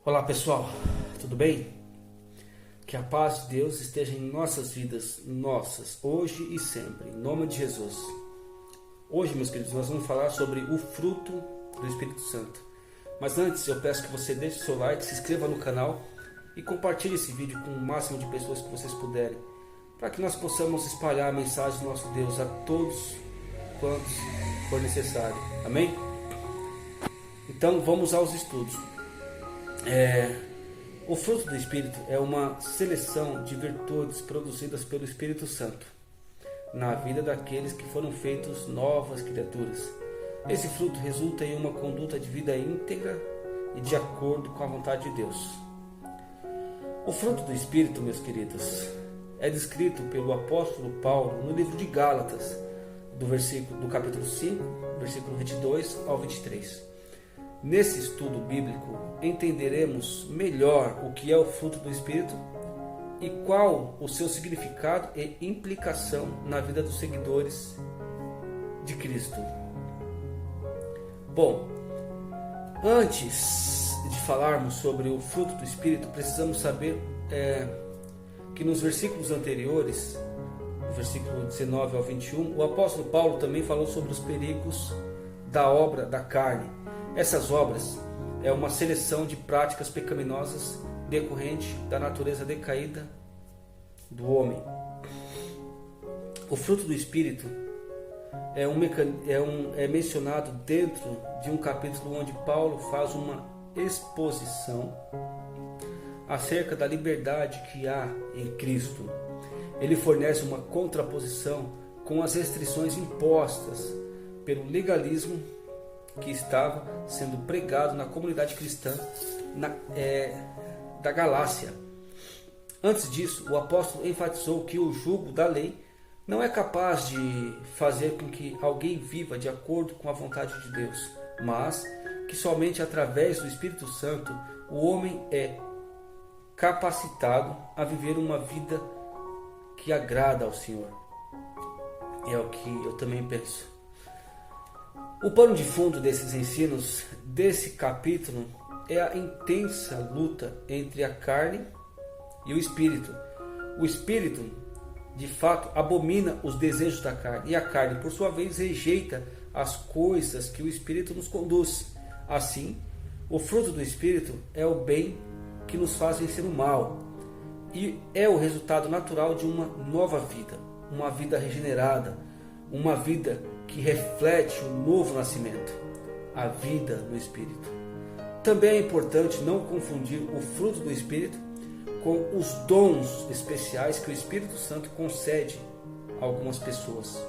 Olá pessoal, tudo bem? Que a paz de Deus esteja em nossas vidas, hoje e sempre, em nome de Jesus. Hoje, meus queridos, nós vamos falar sobre o fruto do Espírito Santo. Mas antes, eu peço que você deixe o seu like, se inscreva no canal e compartilhe esse vídeo com o máximo de pessoas que vocês puderem, para que nós possamos espalhar a mensagem do nosso Deus a todos quantos for necessário. Amém? Então, vamos aos estudos. O fruto do Espírito é uma seleção de virtudes produzidas pelo Espírito Santo na vida daqueles que foram feitos novas criaturas. Esse fruto resulta em uma conduta de vida íntegra e de acordo com a vontade de Deus. O fruto do Espírito, meus queridos, é descrito pelo apóstolo Paulo no livro de Gálatas, do capítulo 5, versículo 22 ao 23. Nesse estudo bíblico, entenderemos melhor o que é o fruto do Espírito e qual o seu significado e implicação na vida dos seguidores de Cristo. Bom, antes de falarmos sobre o fruto do Espírito, precisamos saber que nos versículos anteriores, do versículo 19 ao 21, o apóstolo Paulo também falou sobre os perigos da obra da carne. Essas obras é uma seleção de práticas pecaminosas decorrente da natureza decaída do homem. O fruto do Espírito é mencionado dentro de um capítulo onde Paulo faz uma exposição acerca da liberdade que há em Cristo. Ele fornece uma contraposição com as restrições impostas pelo legalismo que estava sendo pregado na comunidade cristã da Galácia. Antes disso, o apóstolo enfatizou que o jugo da lei não é capaz de fazer com que alguém viva de acordo com a vontade de Deus, mas que somente através do Espírito Santo o homem é capacitado a viver uma vida que agrada ao Senhor. É o que eu também penso. O pano de fundo desses ensinos, desse capítulo, é a intensa luta entre a carne e o espírito. O espírito, de fato, abomina os desejos da carne, e a carne, por sua vez, rejeita as coisas que o espírito nos conduz. Assim, o fruto do espírito é o bem que nos faz vencer o mal, e é o resultado natural de uma nova vida, uma vida regenerada, uma vida que reflete o novo nascimento, a vida no Espírito. Também é importante não confundir o fruto do Espírito com os dons especiais que o Espírito Santo concede a algumas pessoas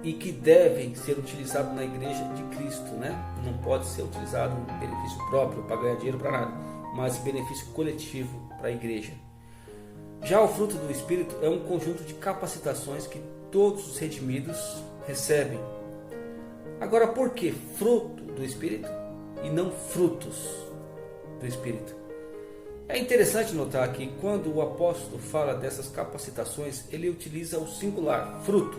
e que devem ser utilizados na igreja de Cristo, né? Não pode ser utilizado em benefício próprio, para ganhar dinheiro, para nada, mas benefício coletivo para a igreja. Já o fruto do Espírito é um conjunto de capacitações que todos os redimidos recebem. Agora, por que fruto do Espírito e não frutos do Espírito? É interessante notar que quando o apóstolo fala dessas capacitações, ele utiliza o singular, fruto,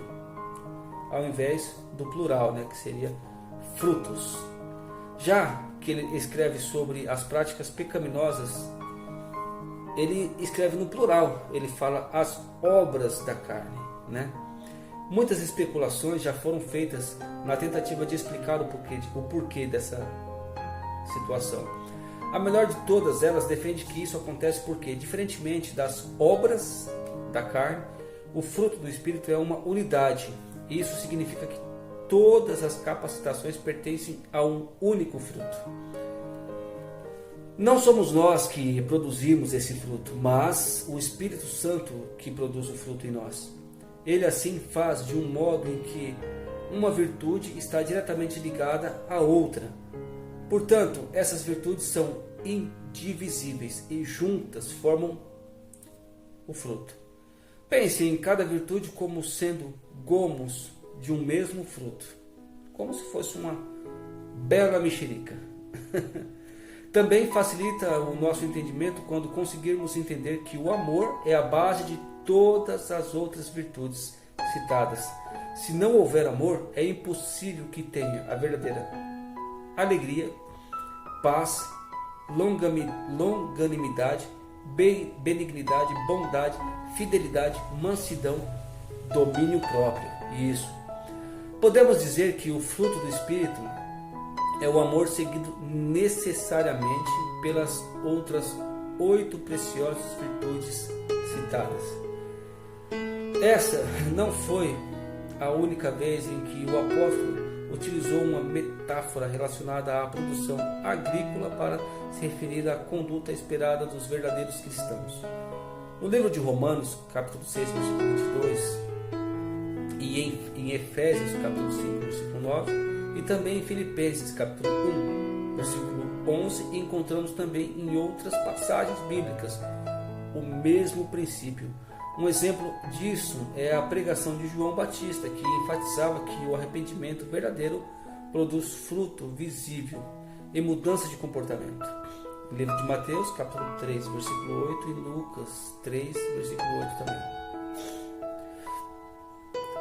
ao invés do plural, né, que seria frutos. Já que ele escreve sobre as práticas pecaminosas, ele escreve no plural, ele fala as obras da carne, né? Muitas especulações já foram feitas na tentativa de explicar o porquê dessa situação. A melhor de todas elas defende que isso acontece porque, diferentemente das obras da carne, o fruto do Espírito é uma unidade. E isso significa que todas as capacitações pertencem a um único fruto. Não somos nós que produzimos esse fruto, mas o Espírito Santo que produz o fruto em nós. Ele assim faz de um modo em que uma virtude está diretamente ligada à outra. Portanto, essas virtudes são indivisíveis e juntas formam o fruto. Pense em cada virtude como sendo gomos de um mesmo fruto, como se fosse uma bela mexerica. Também facilita o nosso entendimento quando conseguirmos entender que o amor é a base de todas as outras virtudes citadas. Se não houver amor, é impossível que tenha a verdadeira alegria paz, longanimidade, benignidade, bondade, fidelidade, mansidão, domínio próprio. Isso. Podemos dizer que o fruto do Espírito é o amor seguido necessariamente pelas outras 8 preciosas virtudes citadas. Essa não foi a única vez em que o apóstolo utilizou uma metáfora relacionada à produção agrícola para se referir à conduta esperada dos verdadeiros cristãos. No livro de Romanos, capítulo 6, versículo 22, e em Efésios, capítulo 5, versículo 9, e também em Filipenses, capítulo 1, versículo 11, encontramos também em outras passagens bíblicas o mesmo princípio. Um exemplo disso é a pregação de João Batista, que enfatizava que o arrependimento verdadeiro produz fruto visível e mudança de comportamento. No livro de Mateus, capítulo 3, versículo 8, e Lucas 3, versículo 8 também.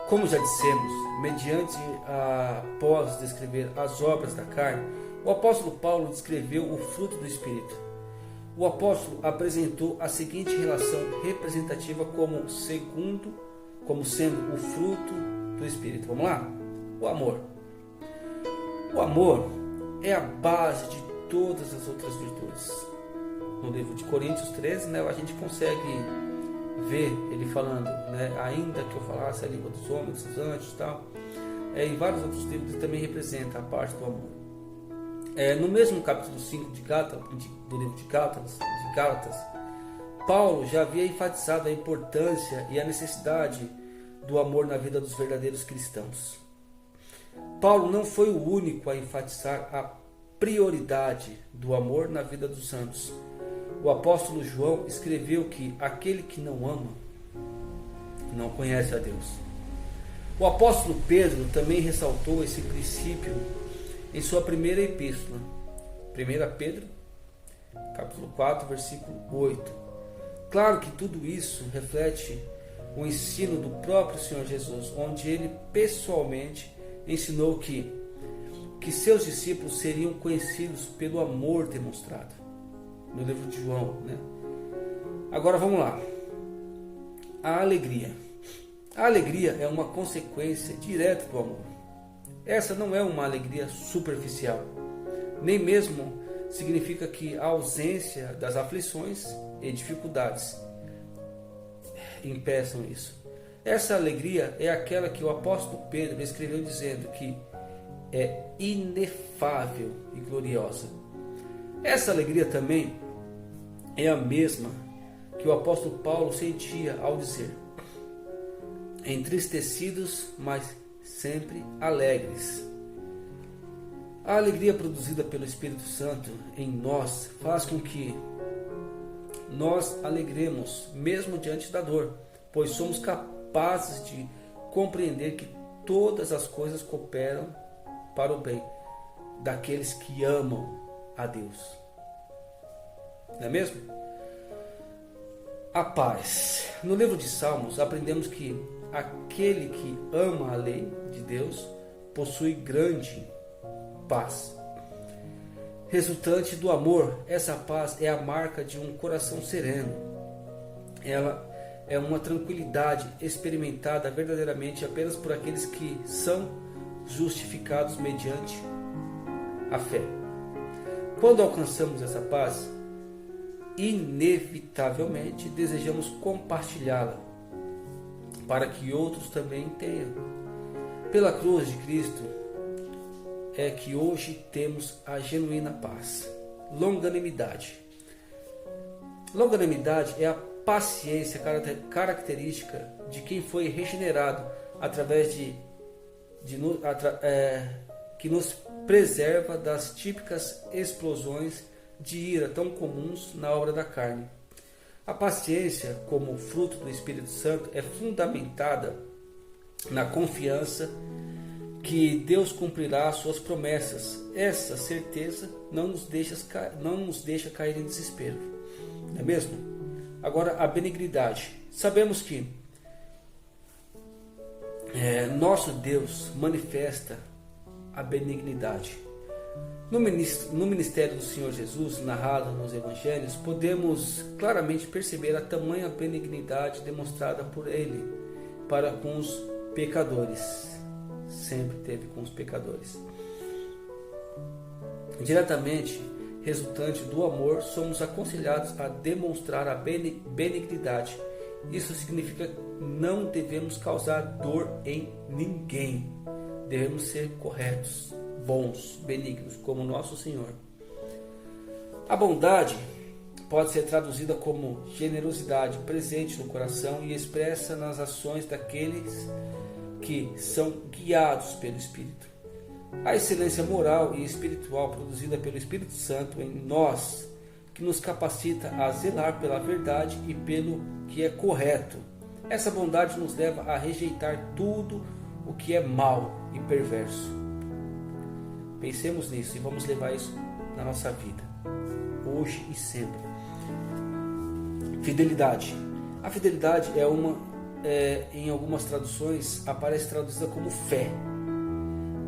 Como já dissemos, mediante após descrever as obras da carne, o apóstolo Paulo descreveu o fruto do Espírito. O apóstolo apresentou a seguinte relação representativa como sendo o fruto do Espírito. Vamos lá? O amor. O amor é a base de todas as outras virtudes. No livro de Coríntios 13, a gente consegue ver ele falando, ainda que eu falasse a língua dos homens, dos anjos e tal. Em vários outros livros ele também representa a parte do amor. No mesmo capítulo 5 do livro de Gálatas, Paulo já havia enfatizado a importância e a necessidade do amor na vida dos verdadeiros cristãos. Paulo não foi o único a enfatizar a prioridade do amor na vida dos santos. O apóstolo João escreveu que aquele que não ama não conhece a Deus. O apóstolo Pedro também ressaltou esse princípio em sua primeira epístola, 1 Pedro, capítulo 4, versículo 8. Claro que tudo isso reflete o ensino do próprio Senhor Jesus, onde ele pessoalmente ensinou que seus discípulos seriam conhecidos pelo amor demonstrado. No livro de João, Agora vamos lá. A alegria. A alegria é uma consequência direta do amor. Essa não é uma alegria superficial, nem mesmo significa que a ausência das aflições e dificuldades impeçam isso. Essa alegria é aquela que o apóstolo Pedro escreveu dizendo que é inefável e gloriosa. Essa alegria também é a mesma que o apóstolo Paulo sentia ao dizer: entristecidos, mas sempre alegres. A alegria produzida pelo Espírito Santo em nós faz com que nós alegremos mesmo diante da dor, pois somos capazes de compreender que todas as coisas cooperam para o bem daqueles que amam a Deus. Não é mesmo? A paz. No livro de Salmos aprendemos que aquele que ama a lei de Deus possui grande paz. Resultante do amor, essa paz é a marca de um coração sereno. Ela é uma tranquilidade experimentada verdadeiramente apenas por aqueles que são justificados mediante a fé. Quando alcançamos essa paz, inevitavelmente desejamos compartilhá-la para que outros também tenham. Pela cruz de Cristo é que hoje temos a genuína paz. Longanimidade. Longanimidade é a paciência característica de quem foi regenerado através que nos preserva das típicas explosões de ira tão comuns na obra da carne. A paciência, como fruto do Espírito Santo, é fundamentada na confiança que Deus cumprirá suas promessas. Essa certeza não nos deixa cair em desespero. Não é mesmo? Agora, a benignidade. Sabemos que nosso Deus manifesta a benignidade. No ministério do Senhor Jesus, narrado nos Evangelhos, podemos claramente perceber a tamanha benignidade demonstrada por Ele para com os pecadores. Sempre teve com os pecadores. Diretamente resultante do amor, somos aconselhados a demonstrar a benignidade. Isso significa que não devemos causar dor em ninguém. Devemos ser corretos, bons, benignos, como nosso Senhor. A bondade pode ser traduzida como generosidade presente no coração e expressa nas ações daqueles que são guiados pelo Espírito. A excelência moral e espiritual produzida pelo Espírito Santo em nós, que nos capacita a zelar pela verdade e pelo que é correto. Essa bondade nos leva a rejeitar tudo o que é mau e perverso. Pensemos nisso e vamos levar isso na nossa vida, hoje e sempre. Fidelidade. A fidelidade em algumas traduções, aparece traduzida como fé.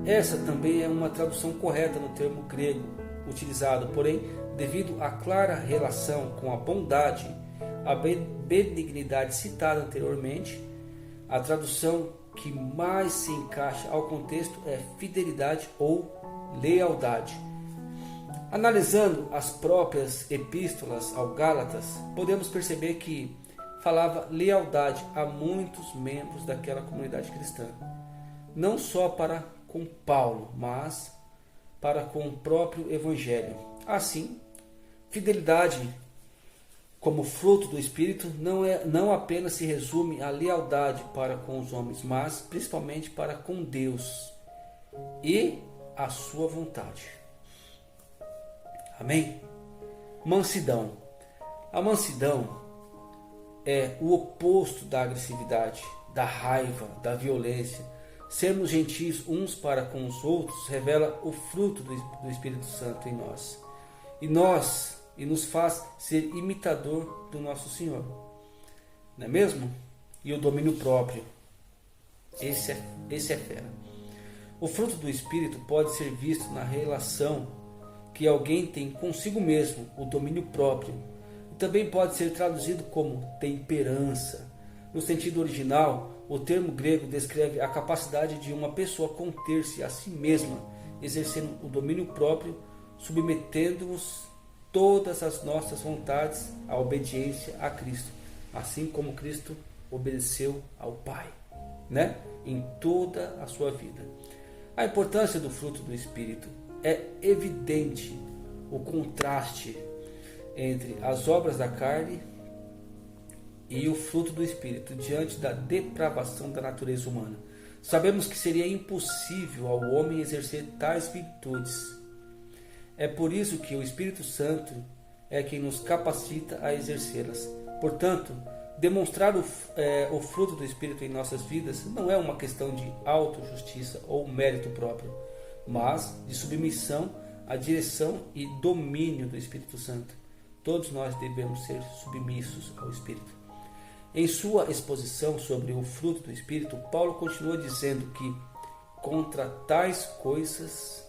Essa também é uma tradução correta no termo grego utilizado, porém, devido à clara relação com a bondade, a benignidade citada anteriormente, a tradução que mais se encaixa ao contexto é fidelidade ou lealdade. Analisando as próprias epístolas aos Gálatas, podemos perceber que falava lealdade a muitos membros daquela comunidade cristã, não só para com Paulo, mas para com o próprio Evangelho. Assim, fidelidade como fruto do Espírito não apenas se resume à lealdade para com os homens, mas principalmente para com Deus e a sua vontade. Amém? Mansidão. A mansidão é o oposto da agressividade, da raiva, da violência. Sermos gentis uns para com os outros revela o fruto do Espírito Santo em nós. E nos faz ser imitador do nosso Senhor. Não é mesmo? E o domínio próprio. Esse é fera. O fruto do Espírito pode ser visto na relação que alguém tem consigo mesmo, o domínio próprio. E também pode ser traduzido como temperança. No sentido original, o termo grego descreve a capacidade de uma pessoa conter-se a si mesma, exercendo o domínio próprio, submetendo-nos todas as nossas vontades à obediência a Cristo, assim como Cristo obedeceu ao Pai, né? Em toda a sua vida. A importância do fruto do Espírito é evidente, o contraste entre as obras da carne e o fruto do Espírito diante da depravação da natureza humana. Sabemos que seria impossível ao homem exercer tais virtudes. É por isso que o Espírito Santo é quem nos capacita a exercê-las. Portanto, demonstrar o fruto do Espírito em nossas vidas não é uma questão de autojustiça ou mérito próprio, mas de submissão à direção e domínio do Espírito Santo. Todos nós devemos ser submissos ao Espírito. Em sua exposição sobre o fruto do Espírito, Paulo continua dizendo que contra tais coisas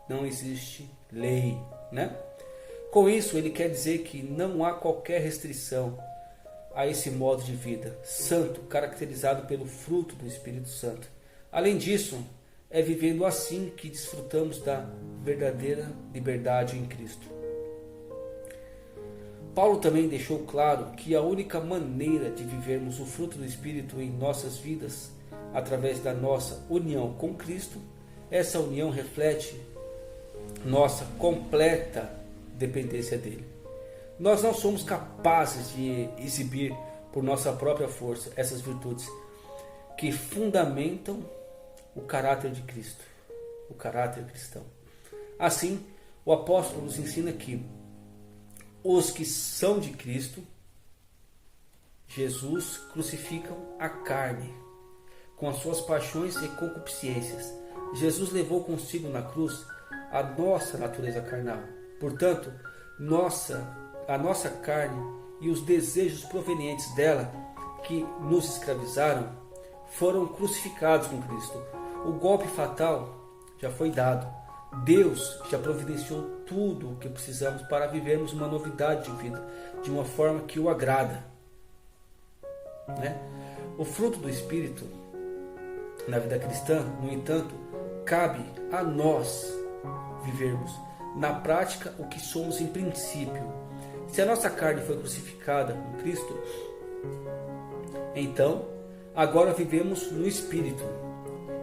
não existe lei, né? Com isso, ele quer dizer que não há qualquer restrição a esse modo de vida santo, caracterizado pelo fruto do Espírito Santo. Além disso, é vivendo assim que desfrutamos da verdadeira liberdade em Cristo. Paulo também deixou claro que a única maneira de vivermos o fruto do Espírito em nossas vidas, através da nossa união com Cristo, essa união reflete nossa completa dependência dele. Nós não somos capazes de exibir por nossa própria força essas virtudes que fundamentam o caráter de Cristo, o caráter cristão. Assim, o apóstolo nos ensina que os que são de Cristo, Jesus, crucificam a carne com as suas paixões e concupiscências. Jesus levou consigo na cruz a nossa natureza carnal. Portanto, a nossa carne e os desejos provenientes dela que nos escravizaram foram crucificados com Cristo. O golpe fatal já foi dado. Deus já providenciou tudo o que precisamos para vivermos uma novidade de vida, de uma forma que o agrada. Né? O fruto do Espírito na vida cristã, no entanto, cabe a nós vivermos na prática o que somos em princípio. Se a nossa carne foi crucificada com Cristo, então agora vivemos no Espírito.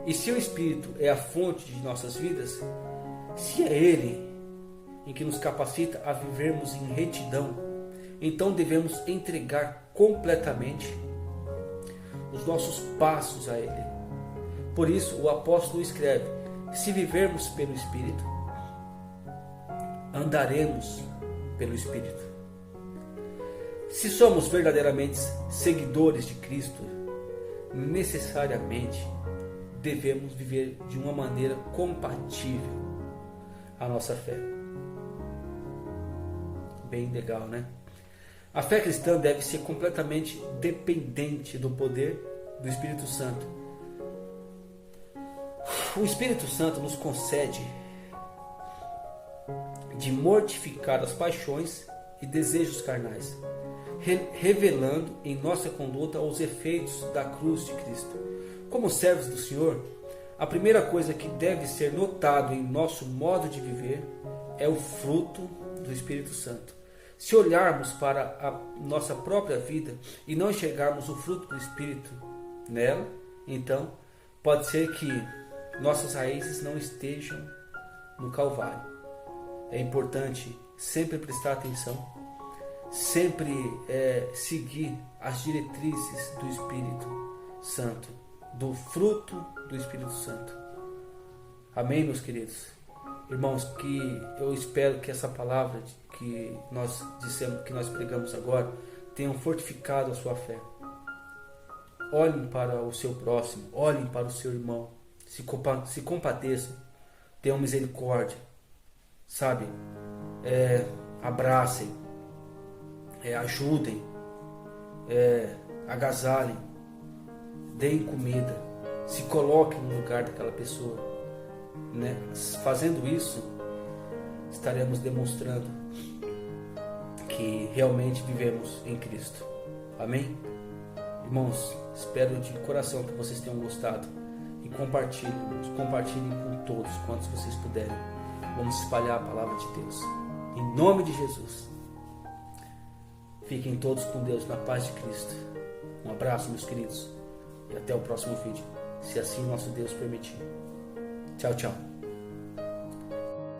E se o Espírito é a fonte de nossas vidas, se é Ele em que nos capacita a vivermos em retidão, então devemos entregar completamente os nossos passos a Ele. Por isso o apóstolo escreve: se vivermos pelo Espírito, andaremos pelo Espírito. Se somos verdadeiramente seguidores de Cristo, necessariamente devemos viver de uma maneira compatível à nossa fé. Bem legal, né? A fé cristã deve ser completamente dependente do poder do Espírito Santo. O Espírito Santo nos concede de mortificar as paixões e desejos carnais, revelando em nossa conduta os efeitos da cruz de Cristo. Como servos do Senhor, a primeira coisa que deve ser notado em nosso modo de viver é o fruto do Espírito Santo. Se olharmos para a nossa própria vida e não enxergarmos o fruto do Espírito nela, então pode ser que nossas raízes não estejam no Calvário. É importante sempre prestar atenção, sempre seguir as diretrizes do Espírito Santo, do fruto do Espírito Santo. Amém, meus queridos? Irmãos, que eu espero que essa palavra que nós dissemos, que nós pregamos agora, tenham fortificado a sua fé. Olhem para o seu próximo, olhem para o seu irmão, se compadeçam, tenham misericórdia, sabe? Abracem, ajudem, agasalhem, deem comida, se coloquem no lugar daquela pessoa, né? Fazendo isso, estaremos demonstrando que realmente vivemos em Cristo. Amém? Irmãos, espero de coração que vocês tenham gostado e compartilhem com todos quantos vocês puderem. Vamos espalhar a palavra de Deus. Em nome de Jesus. Fiquem todos com Deus na paz de Cristo. Um abraço, meus queridos, e até o próximo vídeo, se assim nosso Deus permitir. Tchau, tchau.